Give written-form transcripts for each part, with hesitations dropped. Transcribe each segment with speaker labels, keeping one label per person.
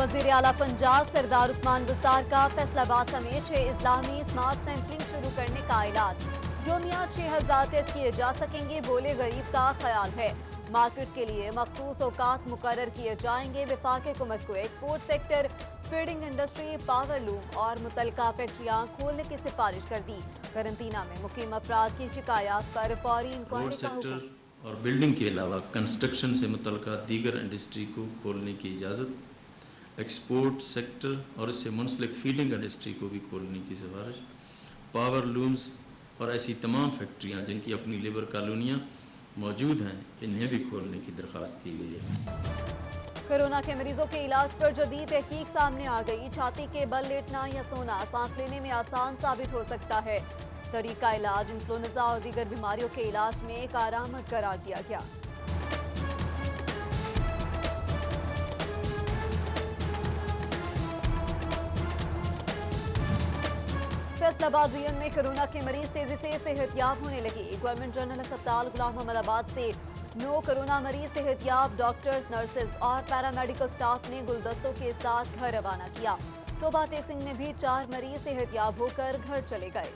Speaker 1: वजीर आला पंजाब सरदार उस्मान बुस्तार का फैसलाबाद समेत 6 इस्लामी स्मार्ट सैंपलिंग शुरू करने का ऐलान। योमिया 6000 टेस्ट किए जा सकेंगे, बोले गरीब का ख्याल है। मार्केट के लिए मखसूस औकात मुकर्रर किए जाएंगे। वफाकी हुकूमत को export sector, feeding industry, power loom और मुतलका फैक्ट्रियां खोलने की सिफारिश कर दी। करंतना में मुकीम अफराद की शिकायत पर फौरी इंक्वायरी का हुक्म।
Speaker 2: और बिल्डिंग के अलावा कंस्ट्रक्शन से मुतल्लिका दीगर इंडस्ट्री को खोलने की इजाज़त, एक्सपोर्ट सेक्टर और इससे मुंसलिक फीडिंग इंडस्ट्री को भी खोलने की सिफारिश, पावर लूम्स और ऐसी तमाम फैक्ट्रियां जिनकी अपनी लेबर कॉलोनियां मौजूद हैं, इन्हें भी खोलने की दरख्वास्त की गई है।
Speaker 1: कोरोना के मरीजों के इलाज पर जदीद तहकीक सामने आ गई। छाती के बल लेटना या सोना सांस लेने में आसान साबित हो सकता है। तरीका इलाज इन्फ्लुएंजा और दीगर बीमारियों के इलाज में एक आरामद करार दिया गया। फैसलाबाद रीजन में कोरोना के मरीज तेजी से सेहतयाब होने लगे। गवर्नमेंट जनरल अस्पताल गुलाम मोहम्मद आबाद से 9 कोरोना मरीज सेहतयाब। डॉक्टर्स, नर्सेज और पैरामेडिकल स्टाफ ने गुलदस्तों के साथ घर रवाना किया। टोबा टेक्सिंग में भी 4 मरीज सेहतयाब होकर घर चले गए।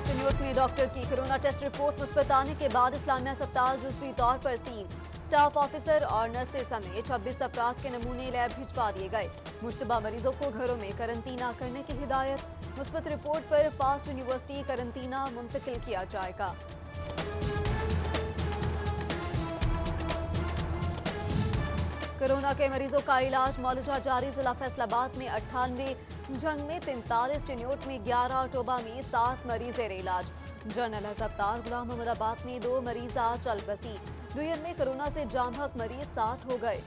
Speaker 1: चिन्योट में डॉक्टर की कोरोना टेस्ट रिपोर्ट मुस्बत आने के बाद इस्लामिया अस्पताल जुज़वी तौर पर सील। स्टाफ ऑफिसर और नर्सेज समेत 26 अफराद के नमूने लैब भिजवा दिए गए। मुश्तबा मरीजों को घरों में करंतना करने की हिदायत। मुस्बत रिपोर्ट पर फास्ट यूनिवर्सिटी करंतना मुंतकिल किया जाएगा। कोरोना के मरीजों का इलाज मौलजा जारी। जिला फैसलाबाद में 98, जंग में 43, चिन्योट में 11 और टोबा में 7 मरीज जेर इलाज। जनरल अस्पताल गुलाम मोहम्मद आबाद में 2 मरीज आज चल बसी। डुयन में कोरोना से जामहक मरीज 7 हो गए।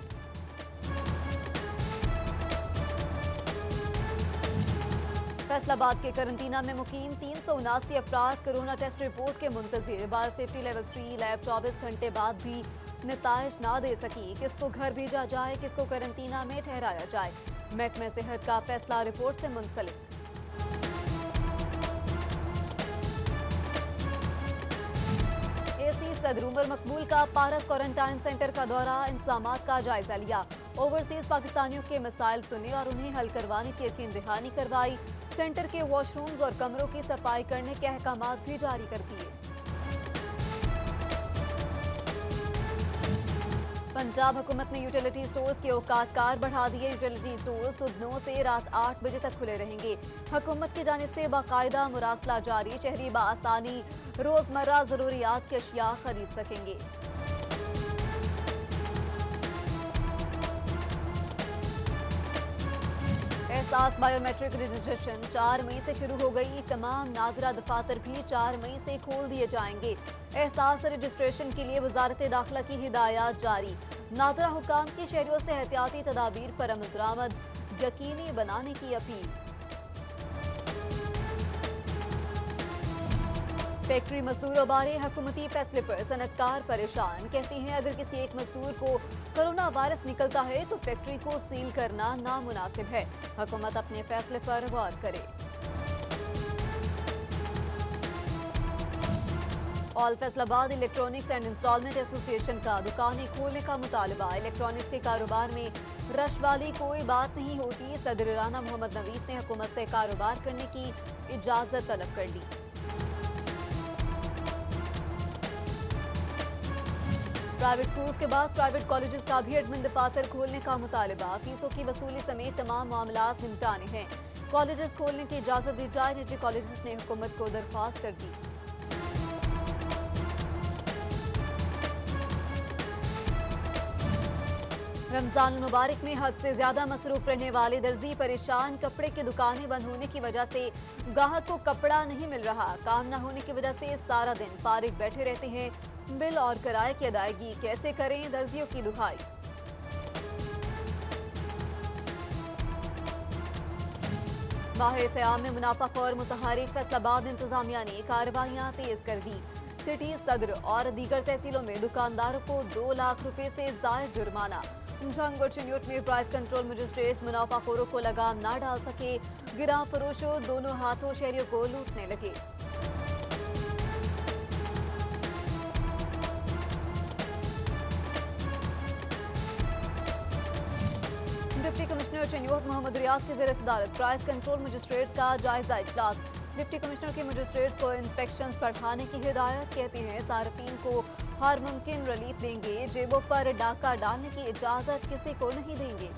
Speaker 1: फैसलाबाद के करंतना में मुकीम 379 अफराद कोरोना टेस्ट रिपोर्ट के मुंतजिर। बायोसेफ्टी लेवल 3 लैब 24 घंटे बाद भी नताइज ना दे सकी। किसको घर भेजा जाए, किसको करंतना में ठहराया जाए, महकमे सेहत का फैसला रिपोर्ट से मुंसलिक। एसी सदर उमर मकबूल का पारस क्वारंटाइन सेंटर का दौरा, इंतजामात का जायजा लिया। ओवरसीज पाकिस्तानियों के मसाइल सुने और उन्हें हल करवाने की यकीन दहानी करवाई। सेंटर के वॉशरूम्स और कमरों की सफाई करने के अहकामात भी जारी कर दिए। पंजाब हुकूमत ने यूटिलिटी स्टोर्स के औकात कार बढ़ा दिए। यूटिलिटी स्टोर सुबह 9 से रात 8 बजे तक खुले रहेंगे। हुकूमत की जानिब से बाकायदा मुरासला जारी। शहरी बआसानी रोजमर्रा जरूरियात की अशिया खरीद सकेंगे। एहसास बायोमेट्रिक रजिस्ट्रेशन 4 मई से शुरू हो गई। तमाम नाजरा दफातर भी 4 मई से खोल दिए जाएंगे। एहसास रजिस्ट्रेशन के लिए वजारत दाखिला की हिदायत जारी। नाजरा हुकाम की शहरियों से एहतियाती तदाबीर पर अमल दरामद यकीनी बनाने की अपील। फैक्ट्री मजदूरों बारे हुकूमती फैसले पर सनतकार परेशान। कहते हैं अगर किसी एक मजदूर को कोरोना वायरस निकलता है तो फैक्ट्री को सील करना नामुनासिब है। हुकूमत अपने फैसले पर गौर करे। All Faisalabad electronics and installment association का दुकानें खोलने का मुतालबा। इलेक्ट्रॉनिक्स के कारोबार में रश वाली कोई बात नहीं होती। सदर राना मोहम्मद नवीस ने हुकूमत से कारोबार करने की इजाजत तलब कर ली। प्राइवेट स्कूल के बाद प्राइवेट कॉलेजेस का भी एडमिन दफातर खोलने का मुतालबा। फीसों की वसूली समेत तमाम मामलात निपटाने हैं। कॉलेजेस खोलने की इजाजत दी जाए। निजी कॉलेजेस ने हुकूमत को दरख्वास्त कर दी। रमजान मुबारक में हद से ज्यादा मसरूफ रहने वाले दर्जी परेशान। कपड़े की दुकानें बंद होने की वजह से ग्राहक को कपड़ा नहीं मिल रहा। काम न होने की वजह से सारा दिन फारिग बैठे रहते हैं। बिल और किराए की अदायगी कैसे करें, दर्जियों की दुहाई। माह सयाम में मुनाफाखोर मुतहरिक। फैसलाबाद इंतजामिया ने कार्रवाइयां तेज कर दी। सिटी, सदर और दीगर तहसीलों में दुकानदारों को 2 लाख रुपए से जायद जुर्माना। जंग और चिन्योट में प्राइस कंट्रोल मजिस्ट्रेट मुनाफाखोरों को लगाम ना डाल सके। गिरा फरोशों दोनों हाथों शहरियों को लूटने लगे। चनियोट मोहम्मद रियाज की ज़ेर सदारत प्राइस कंट्रोल मजिस्ट्रेट का जायजा इजलास। डिप्टी कमिश्नर की मजिस्ट्रेट को इंस्पेक्शन बढ़ाने की हिदायत। कहती हैं सार्फिन को हर मुमकिन रिलीफ देंगे, जेबों पर डाका डालने की इजाजत किसी को नहीं देंगे।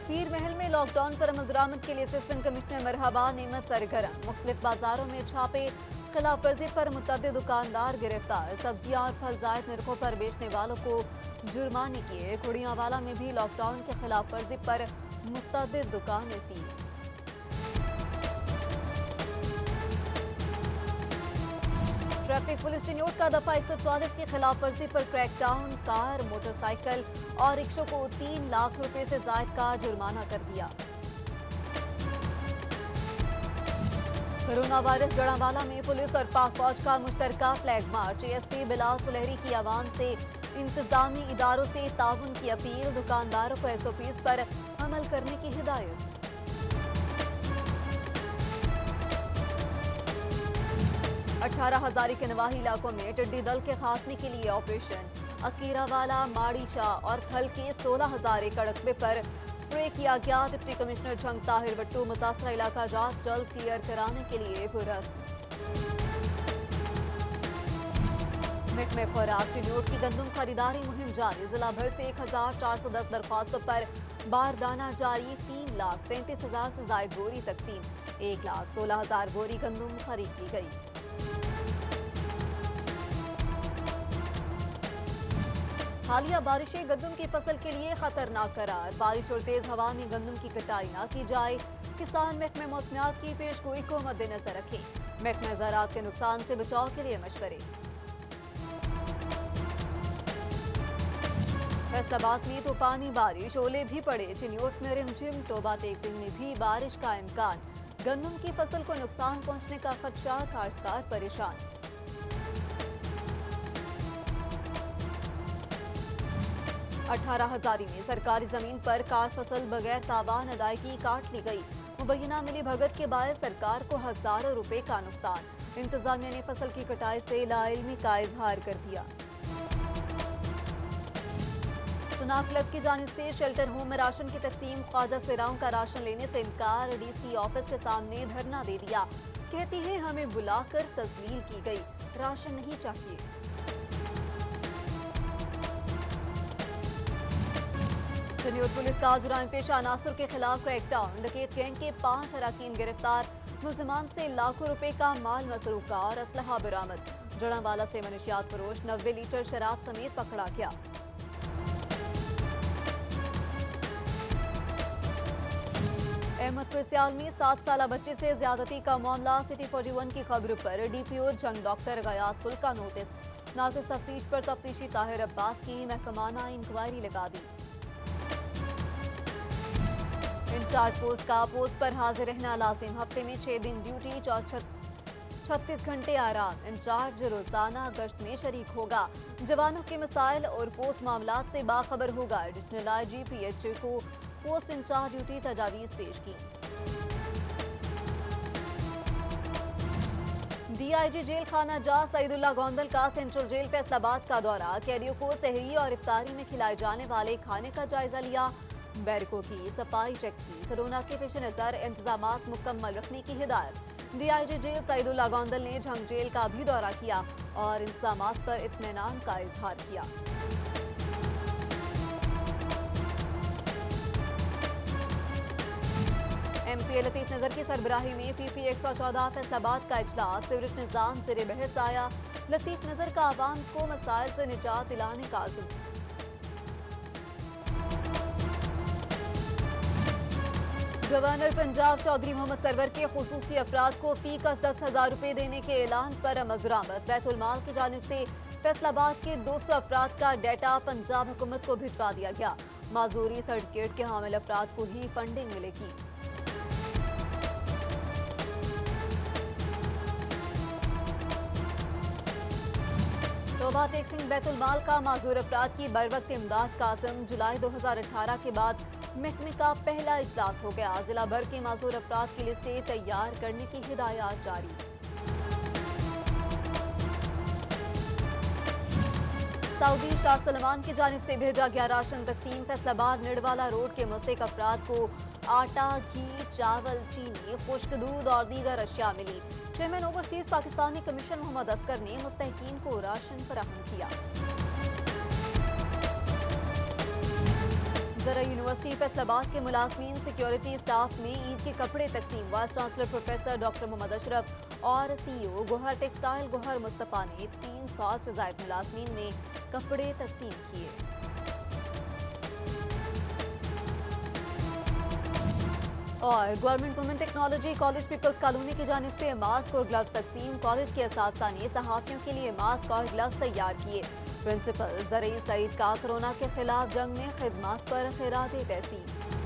Speaker 1: पीर महल में लॉकडाउन पर अमल दरामद के लिए असिस्टेंट कमिश्नर मरहबा नेमत सरगर्म। मुख्तलिफ बाजारों में छापे, खिलाफ वर्जी पर मुतअद्दिद दुकानदार गिरफ्तार। सब्जियां और फल जायद निर्खों पर बेचने वालों को जुर्माने किए। खुड़ियांवाला में भी लॉकडाउन के खिलाफ वर्जी पर मुतअद्दिद दुकानें सील। ट्रैफिक पुलिस चनियोट का दफा 144 की खिलाफ वर्जी पर क्रैकडाउन। कार, मोटरसाइकिल और रिक्शों को 3 लाख रुपए से जायद का जुर्माना कर दिया। कोरोना वायरस जड़ावाला में पुलिस और पाक फौज का मुश्तरका flag march. ASP Bilal Sulehri की आवाम से इंतजामी इदारों से ताउन की अपील। दुकानदारों को एसओपीज पर अमल करने की हिदायत। अठारह हजारी के नवाही इलाकों में टिड्डी दल के खात्मे के लिए ऑपरेशन। अकीरावाला, माड़ीशा और थल के 16,000 एकड़ रकबे पर स्प्रे किया गया। डिप्टी कमिश्नर झंग ताहिर बट्टू मुतासरा इलाका जात जल्द क्लियर कराने के लिए पुरस्त। महकमे खुराक चनियोट की गंदम खरीदारी मुहिम जारी। जिला भर से 1410 दरख्वास्तों पर बारदाना जारी। 3,33,000 से जायद बोरी तकसीम। 1,16,000 बोरी गंदम खरीद ली गई। हालिया बारिशें गंदम की फसल के लिए खतरनाक करार। बारिश और तेज हवा में गंदम की कटाई न की जाए। किसान महकमे मौसमियात की पेशगोई को मद्देनजर रखें। महकमे ज़राअत के नुकसान से बचाव के लिए मशवरे। फैसलाबाद में तूफानी बारिश, ओले भी पड़े। चनियोट में रिमझिम, टोबा टेकरिंग में भी बारिश का इम्कान। गंदम की फसल को नुकसान पहुंचने का खदशा, काश्तकार परेशान। अठारह हजारी में सरकारी जमीन पर कार फसल बगैर तावान अदायगी काट ली गई। मुबैना मिली भगत के बायस सरकार को हजारों रुपए का नुकसान। इंतजामिया ने फसल की कटाई से लाइल्मी का इजहार कर दिया। चुनाव क्लब की जानिब से शेल्टर होम में राशन की तकसीम। ख्वाजा सिराओं का राशन लेने से इनकार। डीसी ऑफिस के सामने धरना दे दिया। कहती है हमें बुलाकर तस्लील की गई, राशन नहीं चाहिए। चनियोट पुलिस का जुराइम पेशा अनासर के खिलाफ क्रैकडाउन। डकैत गैंग के 5 अराकीन गिरफ्तार। मुलजिमान से लाखों रुपए का माल मसरूका और असलहा बरामद। जड़ावाला से मनशियात फरोश 90 लीटर शराब समेत पकड़ा गया। अहमदपुर सियाल में 7 साला बच्चे से ज्यादती का मामला। सिटी 41 की खबर पर डीपीओ जंग डॉक्टर गयास पुल का नोटिस। नाजिर तफ्तीश पर तफ्तीशी ताहिर अब्बास की महकमाना इंक्वायरी लगा दी। इंचार्ज पोस्ट का पोस्ट पर हाजिर रहना लाजिम। हफ्ते में 6 दिन ड्यूटी, 36 घंटे आराम। इंचार्ज रोजाना गश्त में शरीक होगा। जवानों के मसाइल और पोस्ट मामलात से बाखबर होगा। एडिशनल आईजी पीएचए को पोस्ट इंचार्ज ड्यूटी तजावीज पेश की। डीआईजी जेल खाना जा सईदुल्ला गोंदल का सेंट्रल जेल फैसलाबाद का दौरा। कैदियों को सहरी और इफ्तारी में खिलाए जाने वाले खाने का जायजा लिया। बैरकों की सफाई चेक की। कोरोना के पेश नजर इंतजामात मुकम्मल रखने की हिदायत। डीआईजी जेल सईदुल्ला गोंदल ने झंग जेल का भी दौरा किया और इंतजामात पर इत्मीनान का इजहार किया। एमपी लतीफ नजर की सरबराही में पीपी 114 फैसलाबाद का इजलास। सिवरेज निजाम ज़ेरे बहस आया। लतीफ नजर का आवाम को मसाइल से निजात दिलाने का अज़्म। गवर्नर पंजाब चौधरी मोहम्मद सरवर के खुसूसी अफराद को फी का 10,000 रुपए देने के ऐलान पर अमल दरामद। बैतुल माल की जानिब से फैसलाबाद के 200 अफराद का डाटा पंजाब हुकूमत को भिजवा दिया गया। माजूरी सर्टिफिकेट के हामिल अफराद को ही फंडिंग मिलेगी। तोबा टेक सिंह बैतुल माल का माजूर अफराद की बर वक्त इमदाद का अज़्म। जुलाई 2018 के बाद महकमे का पहला इजलास हो गया। जिला भर के माजूर अफराद की लिस्टें तैयार करने की हिदायत जारी। सऊदी शाह सलमान की जानिब से भेजा गया राशन तकसीम। फैसलाबाद निडवाला रोड के मुस्तहिक अफराद को आटा, घी, चावल, चीनी, खुश्क दूध और दीगर अशिया मिली। Chairman overseas Pakistani commission Mohammad Asghar ने मुस्तहिकीन को राशन फराहम किया। ज़रा यूनिवर्सिटी फैसलाबाद के मुलाजमीन सिक्योरिटी स्टाफ में ईद के कपड़े तकसीम। Vice chancellor professor doctor Mohammad Ashraf और सीईओ गोहर टेक्सटाइल गोहर मुस्तफा ने 300 से ज्यादा मुलाजमीन में कपड़े तकसीम किए। और government women technology college peoples colony की जानिब से मास्क और ग्लव्स तकसीम। कॉलेज के असातिज़ा ने सहाफ़ियों के लिए मास्क और ग्लव्स तैयार किए। प्रिंसिपल ज़रई सईद का कोरोना के खिलाफ जंग में खिदमत पर खिराज तहसीन।